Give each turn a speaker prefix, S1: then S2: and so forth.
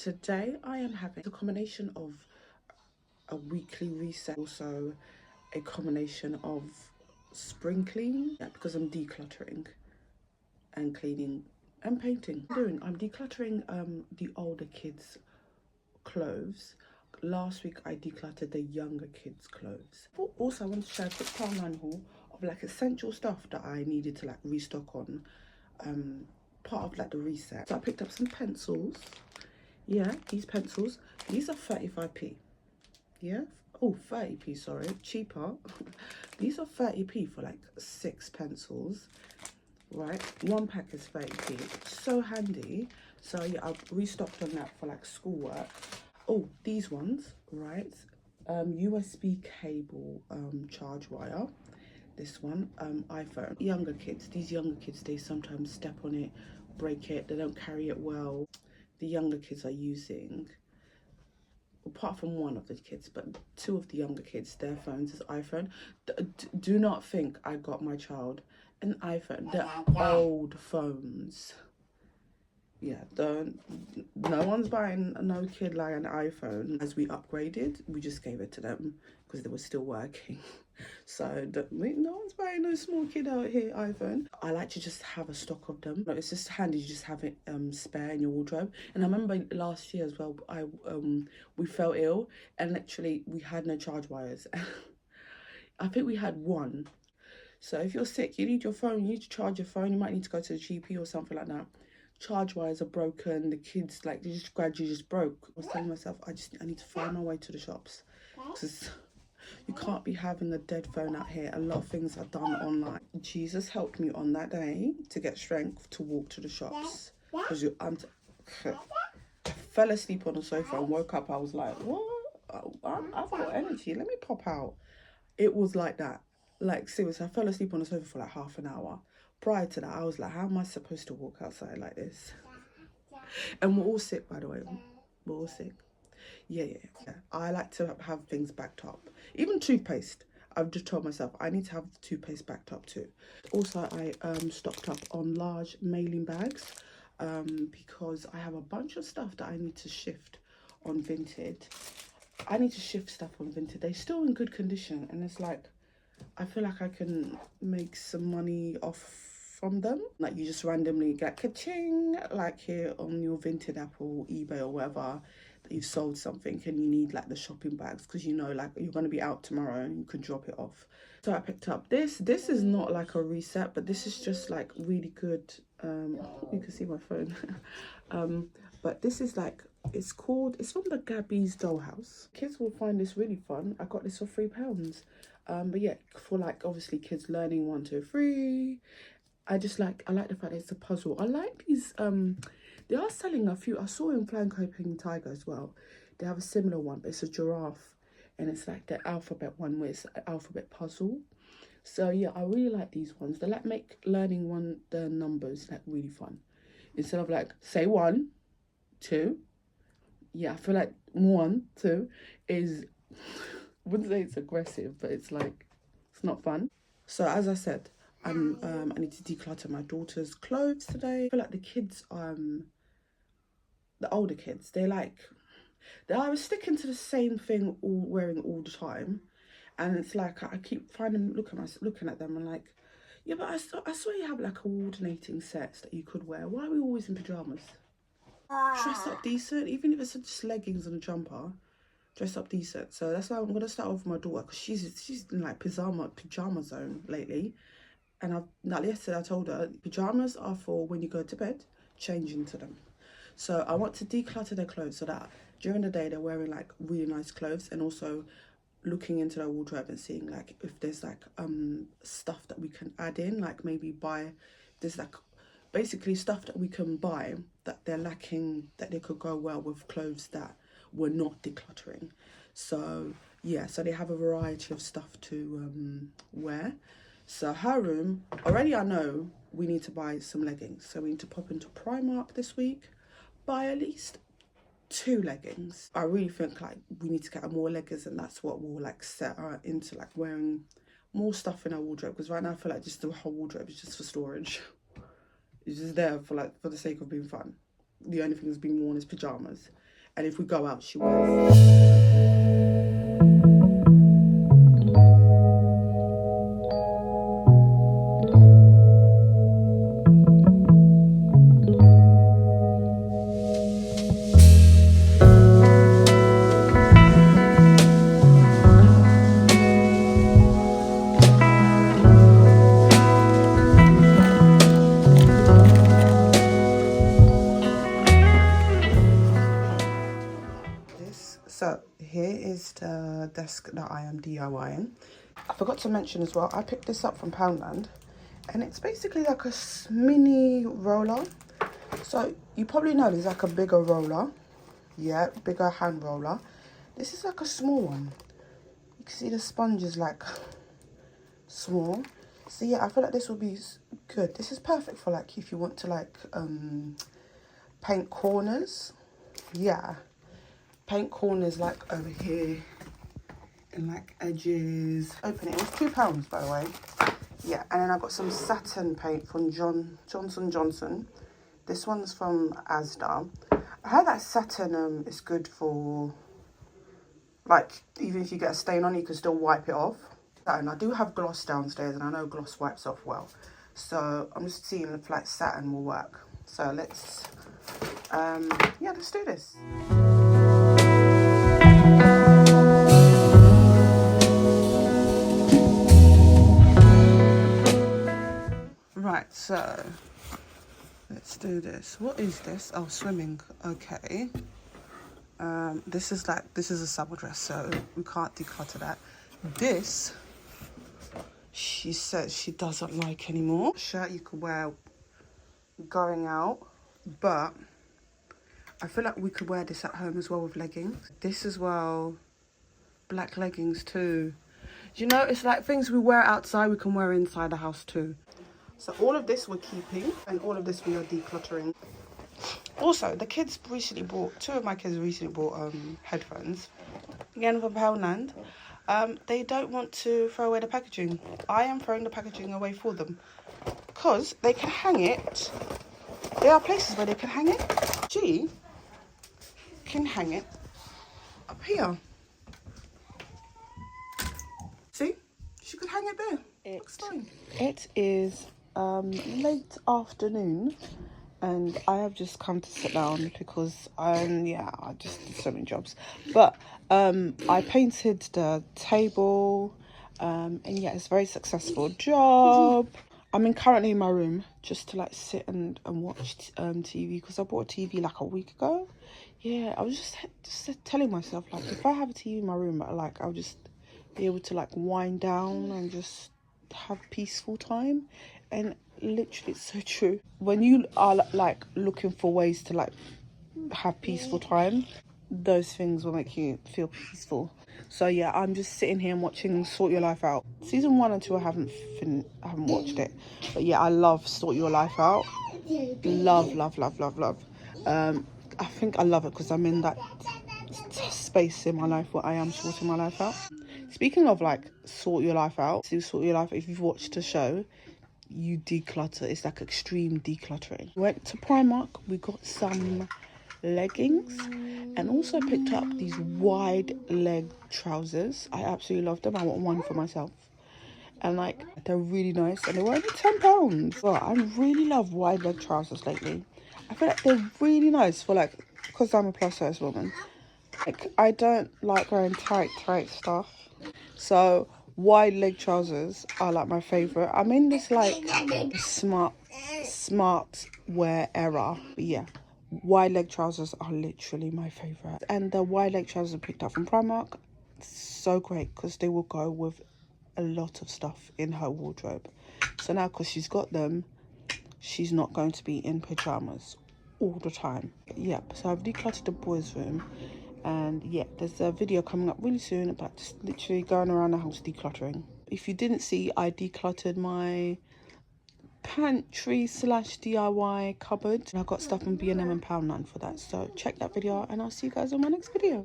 S1: Today I am having a combination of a weekly reset, also a combination of spring clean, because I'm decluttering and cleaning and painting. I'm decluttering the older kids' clothes. Last week I decluttered the younger kids' clothes. Also, I want to share a quick Poundland haul of like essential stuff that I needed to like restock on, part of like the reset. So I picked up some pencils. Yeah, these pencils, these are 35p. Yeah, oh, 30p, sorry, cheaper. These are 30p for like 6 pencils, right? One pack is 30p, so handy. So yeah, I've restocked on that for like schoolwork. Oh, these ones, right? USB cable, charge wire. This one, iPhone. Younger kids, these younger kids, they sometimes step on it, break it, they don't carry it well. The younger kids are using, apart from one of the kids, but 2 of the younger kids, their phones is iPhone. Do not think I got my child an iPhone. They're old phones. Yeah, no one's buying, no kid like an iPhone. As we upgraded, we just gave it to them because they were still working. So no one's buying no small kid out here iPhone. I like to just have a stock of them. It's just handy to just have it spare in your wardrobe. And I remember last year as well, we fell ill and literally we had no charge wires. I think we had one. So if you're sick, you need your phone, you need to charge your phone, you might need to go to the GP or something like that. Charge wires are broken, the kids, like, they just gradually just broke. I was telling myself, I need to find my way to the shops, because you can't be having a dead phone out here. A lot of things are done online. Jesus helped me on that day to get strength to walk to the shops, because I fell asleep on the sofa and woke up. I was like, what? I've got energy, let me pop out. It was like that. Like, seriously, I fell asleep on the sofa for like half an hour. Prior to that, I was like, how am I supposed to walk outside like this? And we're all sick, by the way. We're all sick. Yeah. I like to have things backed up. Even toothpaste. I've just told myself I need to have the toothpaste backed up too. Also, I stocked up on large mailing bags because I have a bunch of stuff that I need to shift on Vinted. I need to shift stuff on Vinted. They're still in good condition, and it's like, I feel like I can make some money off from them. Like, you just randomly get ka-ching, like here on your Vinted app or eBay or whatever, that you've sold something and you need like the shopping bags because you know like you're going to be out tomorrow and you can drop it off. So I picked up this. This is not like a reset, but this is just like really good. You can see my phone. But this is like, it's from the Gabby's Dollhouse. Kids will find this really fun. I got this for £3. But yeah, for like obviously kids learning 1, 2, 3. I like the fact that it's a puzzle. I like these, they are selling a few. I saw in Flying Coping Tiger as well. They have a similar one, but it's a giraffe. And it's like the alphabet one where it's an alphabet puzzle. So yeah, I really like these ones. They like make learning the numbers like really fun. Instead of like, say 1, 2. Yeah, I feel like 1, 2 is, I wouldn't say it's aggressive, but it's like, it's not fun. So as I said, I need to declutter my daughter's clothes today. I feel like the kids, the older kids, they are sticking to the same thing, wearing all the time. And it's like, I keep looking at them and like, yeah, but I saw you have like coordinating sets that you could wear. Why are we always in pyjamas? Dress up decent, even if it's just leggings and a jumper. Dress up decent. So that's why I'm gonna start off with my daughter, because she's in like pajama zone lately. And yesterday I told her pajamas are for when you go to bed, change into them. So I want to declutter their clothes so that during the day they're wearing like really nice clothes, and also looking into their wardrobe and seeing like if there's like stuff that we can add in, like maybe there's like basically stuff that we can buy that they're lacking, that they could go well with clothes that we're not decluttering. So yeah, so they have a variety of stuff to wear. So her room, already I know we need to buy some leggings. So we need to pop into Primark this week, buy at least 2 leggings. I really think like we need to get her more leggings, and that's what will like set her into like wearing more stuff in her wardrobe. Because right now I feel like just the whole wardrobe is just for storage. It's just there for the sake of being fun. The only thing that's being worn is pajamas. and if we go out, she wears. So here is the desk that I am DIYing. I forgot to mention as well, I picked this up from Poundland, and it's basically like a mini roller. So you probably know there's like a bigger roller, yeah, bigger hand roller. This is like a small one. You can see the sponge is like small. So yeah, I feel like this will be good. This is perfect for like if you want to like paint corners. Yeah, paint corners like over here and like edges. Open it. It was £2 by the way. Yeah, and then I got some satin paint from Johnson Johnson. This one's from Asda. I heard that satin is good for like even if you get a stain on, you can still wipe it off. And I do have gloss downstairs, and I know gloss wipes off well. So I'm just seeing if like satin will work. So let's yeah, let's do this. Right, so let's do this. What is this? Oh, swimming. Okay. This is a summer dress, so we can't declutter that. This, she says she doesn't like anymore. Shirt you could wear going out, but I feel like we could wear this at home as well with leggings. This as well, black leggings too. You know, it's like things we wear outside, we can wear inside the house too. So all of this we're keeping, and all of this we are decluttering. Also, the kids recently bought, two of my kids recently bought headphones, again from Poundland. They don't want to throw away the packaging. I am throwing the packaging away for them because they can hang it. There are places where they can hang it. She can hang it up here. See? She could hang it there. It is late afternoon, and I have just come to sit down because yeah, I just did so many jobs. But I painted the table, and yeah, it's a very successful job. I'm currently in my room just to like sit and watch TV because I bought a TV like a week ago. Yeah, I was just telling myself like if I have a TV in my room, like I'll just be able to like wind down and just have peaceful time. And literally it's so true. When you are like looking for ways to like have peaceful time, those things will make you feel peaceful. So yeah, I'm just sitting here and watching Sort Your Life Out. Season 1 and 2 I haven't watched it, but yeah, I love Sort Your Life Out. Love. I think I love it because I'm in that space in my life where I am sorting my life out. Speaking of like sort your life out, if you've watched the show, you declutter. It's like extreme decluttering. Went to Primark, we got some leggings and also picked up these wide leg trousers. I absolutely love them. I want one for myself, and like they're really nice and they were only £10. Well, I really love wide leg trousers lately. I feel like they're really nice for like, because I'm a plus size woman, like I don't like wearing tight stuff, so wide leg trousers are like my favorite. I'm in this like smart wear era, but yeah, wide leg trousers are literally my favorite. And the wide leg trousers I picked up from Primark, so great because they will go with a lot of stuff in her wardrobe. So now because she's got them, she's not going to be in pajamas all the time. Yep, so I've decluttered the boys' room, and yeah, there's a video coming up really soon about just literally going around the house decluttering. If you didn't see, I decluttered my pantry / DIY cupboard, and I got stuff on B&M and Poundland for that. So check that video and I'll see you guys on my next video.